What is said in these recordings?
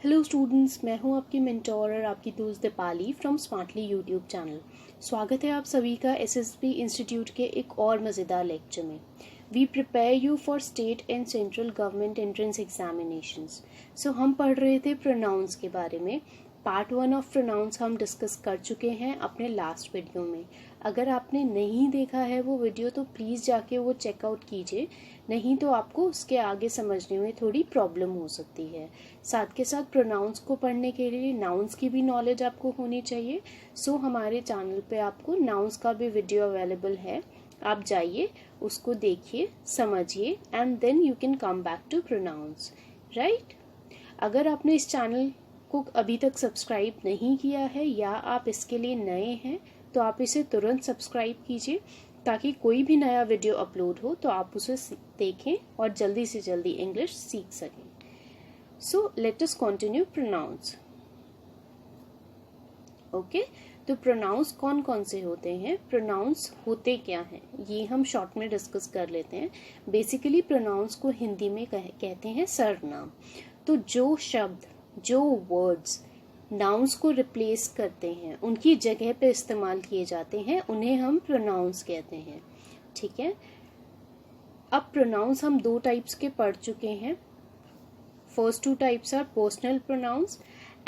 Hello students, मैं हूं आपकी मेंटोर और आपकी दोस्त Deepali from smartly YouTube channel. स्वागत है आप सभी का एसएसबी इंस्टीट्यूट के एक और मज़ेदार लेक्चर में। We prepare you for state and central government entrance examinations. So हम पढ़ रहे थे प्रोनाउंस के बारे में। पार्ट 1 ऑफ प्रोनाउंस हम डिस्कस कर चुके हैं अपने लास्ट वीडियो में। अगर आपने नहीं देखा है वो वीडियो तो प्लीज़ जाके वो चेकआउट कीजिए, नहीं तो आपको उसके आगे समझने में थोड़ी प्रॉब्लम हो सकती है। साथ के साथ प्रोनाउंस को पढ़ने के लिए नाउन्स की भी नॉलेज आपको होनी चाहिए। सो हमारे चैनल पे आपको नाउन्स का भी वीडियो अवेलेबल है, आप जाइए उसको देखिए, समझिए and then you can come back to pronouns, right. अगर आपने इस चैनल को अभी तक सब्सक्राइब नहीं किया है या आप इसके लिए नए हैं तो आप इसे तुरंत सब्सक्राइब कीजिए ताकि कोई भी नया वीडियो अपलोड हो तो आप उसे देखें और जल्दी से जल्दी इंग्लिश सीख सकें। So let us continue pronouns. Okay, तो प्रोनाउंस कौन कौन से होते हैं, प्रोनाउंस होते क्या हैं, ये हम शॉर्ट में डिस्कस कर लेते हैं। बेसिकली प्रोनाउंस को हिंदी में कहते हैं सर्वनाम। तो जो शब्द, जो वर्ड्स नाउन्स को रिप्लेस करते हैं, उनकी जगह पे इस्तेमाल किए जाते हैं, उन्हें हम प्रोनाउंस कहते हैं। ठीक है, अब प्रोनाउंस हम दो टाइप्स के पढ़ चुके हैं। First two types are personal pronouns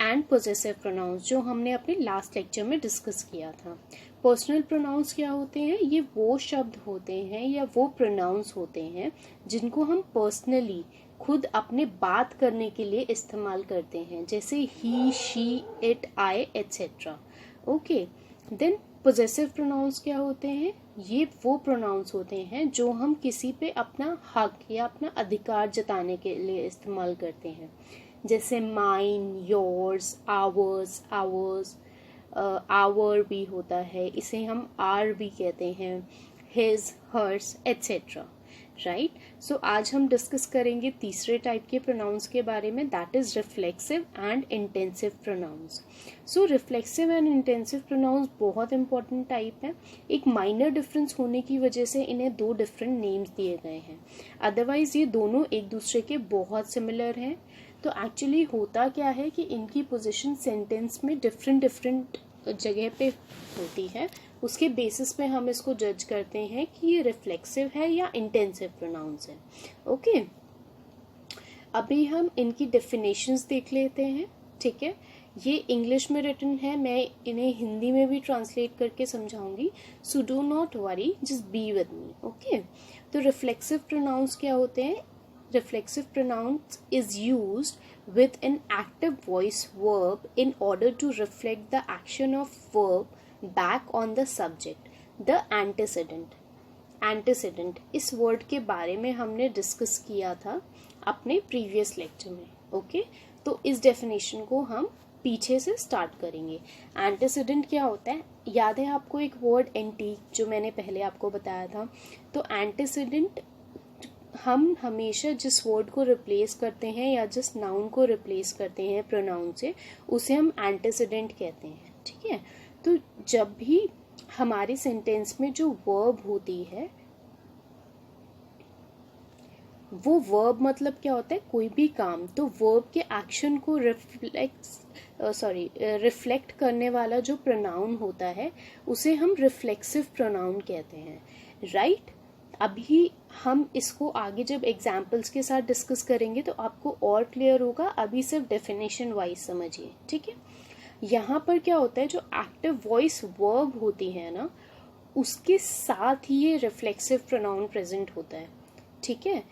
and possessive pronouns, जो हमने अपने लास्ट लेक्चर में डिस्कस किया था। पर्सनल प्रोनाउंस क्या होते हैं, ये वो शब्द होते हैं या वो प्रोनाउंस होते हैं जिनको हम पर्सनली खुद अपने बात करने के लिए इस्तेमाल करते हैं, जैसे he, she, it, I etcetera. Okay, then possessive pronouns क्या होते हैं, ये वो प्रोनाउंस होते हैं जो हम किसी पे अपना हक या अपना अधिकार जताने के लिए इस्तेमाल करते हैं, जैसे mine, yours, ours, ours, our भी होता है, इसे हम आर भी कहते हैं, his, hers etcetera, right. So आज हम डिस्कस करेंगे तीसरे टाइप के प्रोनाउंस के बारे में, that is reflexive and intensive pronouns. So reflexive and intensive pronouns बहुत इंपॉर्टेंट टाइप है। एक माइनर डिफरेंस होने की वजह से इन्हें दो डिफरेंट नेम्स दिए गए हैं, अदरवाइज ये दोनों एक दूसरे के बहुत सिमिलर हैं। तो एक्चुअली होता क्या है कि इनकी पोजीशन सेंटेंस में डिफरेंट जगह पे होती है, उसके बेसिस पे हम इसको जज करते हैं कि ये रिफ्लेक्सिव है या इंटेंसिव प्रोनाउंस है। ओके, अभी हम इनकी डेफिनेशंस देख लेते हैं। ठीक है, ये इंग्लिश में रिटन है, मैं इन्हें हिंदी में भी ट्रांसलेट करके समझाऊंगी, so do not worry, just be with me. Okay, तो रिफ्लेक्सिव प्रोनाउंस क्या होते हैं, reflexive pronouns is used with an active voice verb in order to reflect the action of verb back on the subject, the antecedent. Antecedent इस word के बारे में हमने discuss किया था अपने प्रीवियस लेक्चर में। ओके, तो इस डेफिनेशन को हम पीछे से स्टार्ट करेंगे। एंटेसिडेंट क्या होता है, याद है आपको एक वर्ड एंटीक जो मैंने पहले आपको बताया था। तो एंटेसिडेंट हम हमेशा जिस वर्ड को रिप्लेस करते हैं या जिस नाउन को रिप्लेस करते हैं प्रोनाउन से, उसे हम एंटेसिडेंट कहते हैं। ठीक है, तो जब भी हमारे सेंटेंस में जो वर्ब होती है, वो वर्ब मतलब क्या होता है, कोई भी काम, तो वर्ब के एक्शन को रिफ्लेक्ट करने वाला जो प्रोनाउन होता है उसे हम रिफ्लेक्सिव प्रोनाउन कहते हैं, राइट। अभी हम इसको आगे जब एग्जाम्पल्स के साथ डिस्कस करेंगे तो आपको और क्लियर होगा, अभी सिर्फ डेफिनेशन वाइज समझिए। ठीक है, यहाँ पर क्या होता है, जो एक्टिव वॉइस वर्ब होती है ना, उसके साथ ही ये रिफ्लेक्सिव प्रोनाउन प्रेजेंट होता है। ठीक है,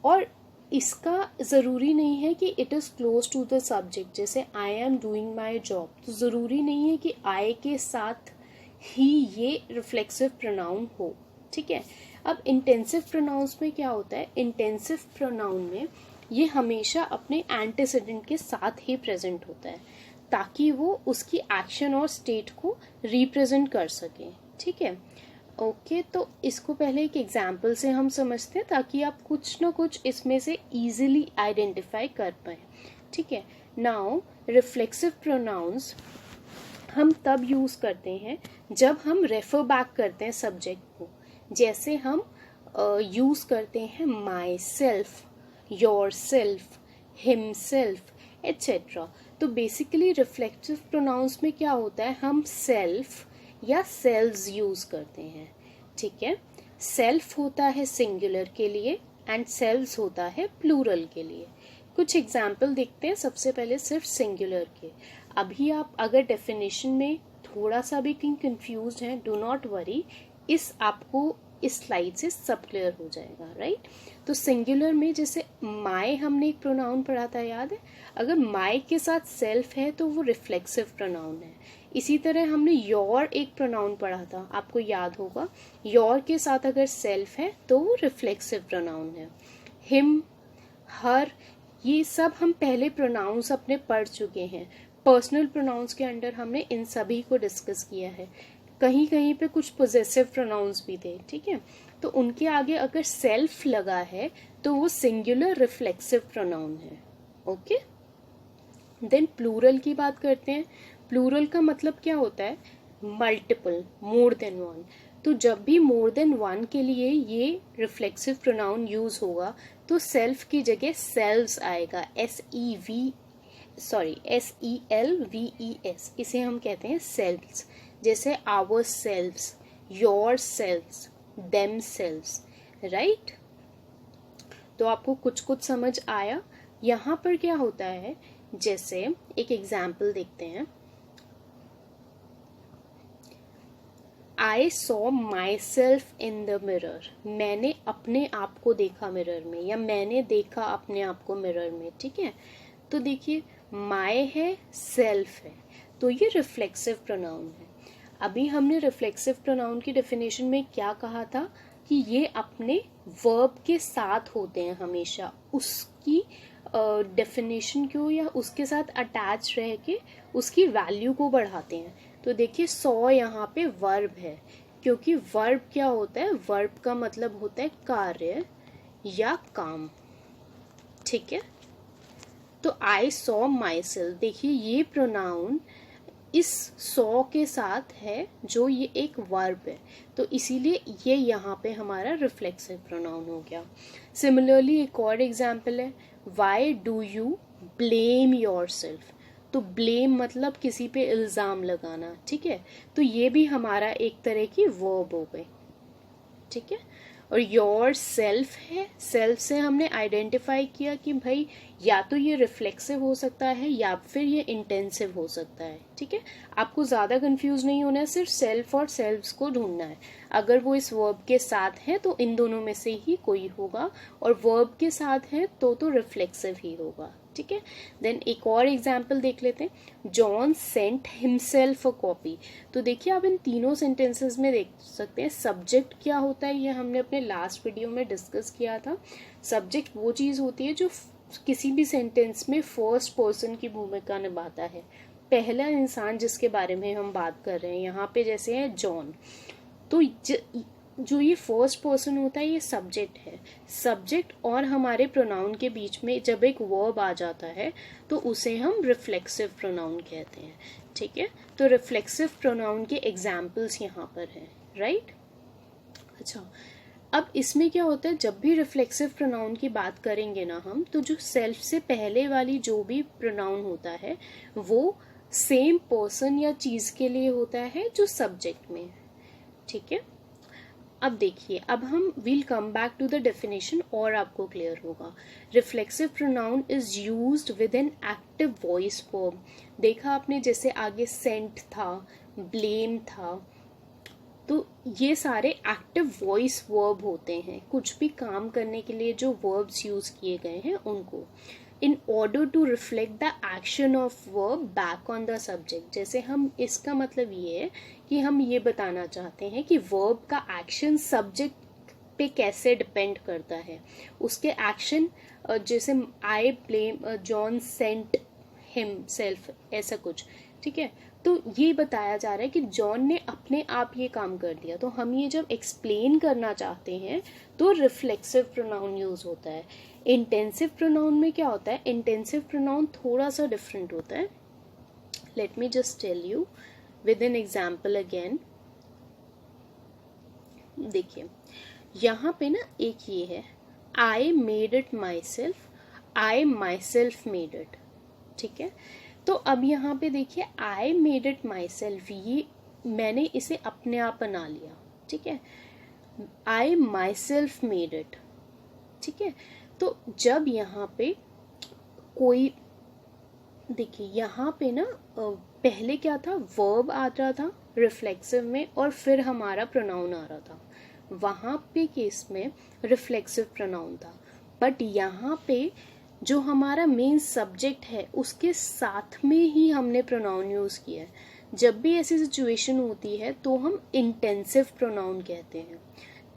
और इसका ज़रूरी नहीं है कि it is close to the subject, जैसे I am doing my job, तो ज़रूरी नहीं है कि आई के साथ ही ये रिफ्लेक्सिव प्रोनाउन हो। ठीक है, अब इंटेंसिव प्रोनाउंस में क्या होता है, इंटेंसिव प्रोनाउन में ये हमेशा अपने एंटेसिडेंट के साथ ही प्रेजेंट होता है ताकि वो उसकी एक्शन और स्टेट को रिप्रेजेंट कर सके। ठीक है, ओके, तो इसको पहले एक एग्जाम्पल से हम समझते हैं ताकि आप कुछ ना कुछ इसमें से इजीली आइडेंटिफाई कर पाए। ठीक है, नाउ रिफ्लेक्सिव प्रोनाउंस हम तब यूज करते हैं जब हम रेफर बैक करते हैं सब्जेक्ट को, जैसे हम यूज करते हैं my self, your self, himself, etcetera. तो बेसिकली रिफ्लेक्सिव प्रोनाउंस में क्या होता है, हम सेल्फ या सेल्स यूज करते हैं, ठीक है। सेल्फ होता है सिंगुलर के लिए एंड सेल्स होता है प्लूरल के लिए। कुछ एग्जाम्पल देखते हैं, सबसे पहले सिर्फ सिंगुलर के। अभी आप अगर डेफिनेशन में थोड़ा सा भी कंफ्यूज हैं, डू नॉट वरी, इस आपको इस स्लाइड से सब क्लियर हो जाएगा, राइट। तो सिंगुलर में जैसे माय हमने एक प्रोनाउन पढ़ा था, याद है, अगर माय के साथ सेल्फ है तो वो रिफ्लेक्सिव प्रोनाउन है। इसी तरह हमने योर एक प्रोनाउन पढ़ा था, आपको याद होगा, योर के साथ अगर सेल्फ है तो वो रिफ्लेक्सिव प्रोनाउन है। हिम, हर, ये सब हम पहले प्रोनाउंस अपने पढ़ चुके हैं। पर्सनल प्रोनाउंस के अंडर हमने इन सभी को डिस्कस किया है। कहीं कहीं पे कुछ पोजेसिव प्रोनाउंस भी थे, ठीक है। तो उनके आगे अगर सेल्फ लगा है तो वो सिंगुलर रिफ्लेक्सिव प्रोनाउन है, ओके। देन प्लूरल की बात करते हैं। प्लूरल का मतलब क्या होता है, मल्टीपल, मोर देन वन। तो जब भी मोर देन वन के लिए ये रिफ्लेक्सिव प्रोनाउन यूज होगा तो सेल्फ की जगह सेल्स आएगा, SELVES, इसे हम कहते हैं सेल्स। जैसे ourselves, yourselves, themselves, right. तो आपको कुछ कुछ समझ आया। यहाँ पर क्या होता है, जैसे एक एग्जाम्पल देखते हैं। I saw myself in the mirror, मैंने अपने आप को देखा मिरर में, या मैंने देखा अपने आप को मिरर में, ठीक है। तो देखिए my है, सेल्फ है, तो ये रिफ्लेक्सिव प्रोनाउन है। अभी हमने रिफ्लेक्सिव प्रोनाउन की डेफिनेशन में क्या कहा था कि ये अपने वर्ब के साथ होते हैं हमेशा, उसकी डेफिनेशन को या उसके साथ अटैच रह के उसकी वैल्यू को बढ़ाते हैं। तो देखिए 100 यहाँ पे वर्ब है, क्योंकि वर्ब क्या होता है, वर्ब का मतलब होता है कार्य या काम, ठीक है। तो आई सॉ माई सेल्फ, देखिए ये प्रोनाउन इस 100 के साथ है जो ये एक वर्ब है, तो इसीलिए ये यहाँ पे हमारा रिफ्लेक्सिव प्रोनाउन हो गया। सिमिलरली एक और एग्जाम्पल है, why do you blame your self. तो ब्लेम मतलब किसी पे इल्ज़ाम लगाना, ठीक है। तो ये भी हमारा एक तरह की वर्ब हो गई, ठीक है। और योर सेल्फ है, सेल्फ से हमने आइडेंटिफाई किया कि भाई या तो ये रिफ्लेक्सिव हो सकता है या फिर ये इंटेंसिव हो सकता है, ठीक है। आपको ज़्यादा कंफ्यूज नहीं होना है, सिर्फ सेल्फ और सेल्व्स को ढूंढना है। अगर वो इस वर्ब के साथ है तो इन दोनों में से ही कोई होगा, और वर्ब के साथ है तो रिफ्लेक्सिव ही होगा, ठीक है। देन एक और एग्जाम्पल देख लेते हैं, John sent himself a copy. तो देखिए आप इन तीनों सेंटेंसेस में देख सकते हैं सब्जेक्ट क्या होता है, ये हमने अपने लास्ट वीडियो में डिस्कस किया था। सब्जेक्ट वो चीज़ होती है जो किसी भी सेंटेंस में फर्स्ट पर्सन की भूमिका निभाता है, पहला इंसान जिसके बारे में हम बात कर रहे हैं। यहाँ पे जैसे है जॉन, तो जो ये फर्स्ट पर्सन होता है ये सब्जेक्ट है। सब्जेक्ट और हमारे प्रोनाउन के बीच में जब एक वर्ब आ जाता है तो उसे हम रिफ्लेक्सिव प्रोनाउन कहते हैं, ठीक है। तो रिफ्लेक्सिव प्रोनाउन के एग्जाम्पल्स यहाँ पर हैं, राइट। अच्छा, अब इसमें क्या होता है, जब भी रिफ्लेक्सिव प्रोनाउन की बात करेंगे ना हम, तो जो सेल्फ से पहले वाली जो भी प्रोनाउन होता है वो सेम पर्सन या चीज़ के लिए होता है जो सब्जेक्ट में है, ठीक है। अब देखिए, अब हम will come back to the definition और आपको क्लियर होगा। Reflexive pronoun is used with an active voice verb. देखा आपने, जैसे आगे सेंट था, ब्लेम था, तो ये सारे एक्टिव वॉइस वर्ब होते हैं, कुछ भी काम करने के लिए जो वर्ब्स यूज किए गए हैं उनको। In order to reflect the action of verb back on the subject. जैसे हम, इसका मतलब ये है कि हम ये बताना चाहते हैं कि वर्ब का एक्शन सब्जेक्ट पे कैसे डिपेंड करता है, उसके एक्शन, जैसे I blame John sent himself, ऐसा कुछ, ठीक है। तो ये बताया जा रहा है कि जॉन ने अपने आप ये काम कर दिया। तो हम ये जब एक्सप्लेन करना चाहते हैं तो रिफ्लेक्सिव प्रोनाउन यूज होता है। इंटेंसिव प्रोनाउन में क्या होता है, इंटेंसिव प्रोनाउन थोड़ा सा डिफरेंट होता है। Let me just tell you with an example again. देखिए यहाँ पे ना एक ये है, I made it myself, I myself made it, ठीक है। तो अब यहाँ पे देखिए I made it myself, ये मैंने इसे अपने आप बना लिया, ठीक है। I myself made it, ठीक है। तो जब यहाँ पे कोई, देखिए यहाँ पे ना पहले क्या था, वर्ब आ रहा था रिफ्लेक्सिव में और फिर हमारा प्रोनाउन आ रहा था, वहाँ पे केस में रिफ्लेक्सिव प्रोनाउन था। बट यहाँ पे जो हमारा मेन सब्जेक्ट है उसके साथ में ही हमने प्रोनाउन यूज़ किया है। जब भी ऐसी सिचुएशन होती है तो हम इंटेंसिव प्रोनाउन कहते हैं,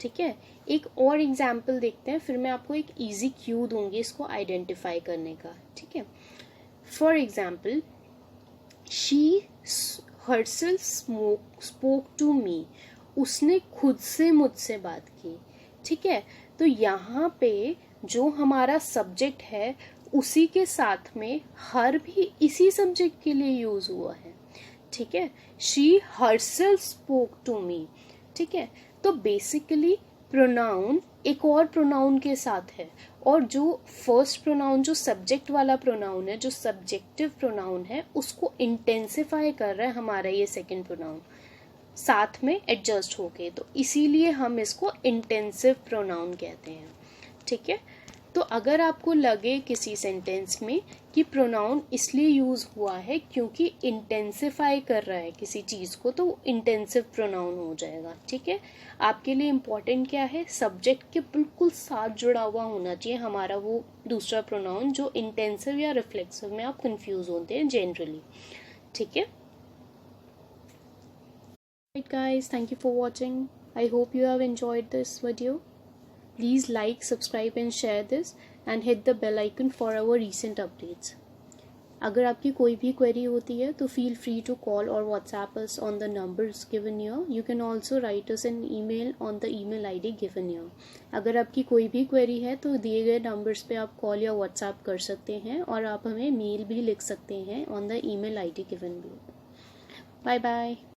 ठीक है। एक और एग्जाम्पल देखते हैं, फिर मैं आपको एक इजी क्यू दूंगी इसको आइडेंटिफाई करने का, ठीक है। For example, she herself spoke to me, उसने खुद से मुझसे बात की, ठीक है। तो यहाँ पे जो हमारा सब्जेक्ट है उसी के साथ में हर भी इसी सब्जेक्ट के लिए यूज हुआ है, ठीक है। She herself spoke to me, ठीक है। तो बेसिकली प्रोनाउन एक और प्रोनाउन के साथ है, और जो फर्स्ट प्रोनाउन जो सब्जेक्ट वाला प्रोनाउन है, जो सब्जेक्टिव प्रोनाउन है, उसको इंटेंसिफाई कर रहा है हमारा ये सेकंड प्रोनाउन साथ में एडजस्ट होके, तो इसीलिए हम इसको इंटेंसिव प्रोनाउन कहते हैं, ठीक है। तो अगर आपको लगे किसी सेंटेंस में कि प्रोनाउन इसलिए यूज हुआ है क्योंकि इंटेंसिफाई कर रहा है किसी चीज को, तो इंटेंसिव प्रोनाउन हो जाएगा, ठीक है। आपके लिए इम्पोर्टेंट क्या है, सब्जेक्ट के बिल्कुल साथ जुड़ा हुआ होना चाहिए हमारा वो दूसरा प्रोनाउन, जो इंटेंसिव या रिफ्लेक्सिव में आप कंफ्यूज होते हैं जनरली, ठीक है। Right guys, thank you for watching. I hope you have enjoyed this video. Please like, subscribe and share this and hit the bell icon for our recent updates. अगर आपकी कोई भी query होती है तो feel free to call or WhatsApp us on the numbers given here. You can also write us an email on the email ID given here. अगर आपकी कोई भी query है तो दिए गए numbers पे आप call या WhatsApp कर सकते हैं, और आप हमें mail भी लिख सकते हैं on the email ID given below. Bye bye.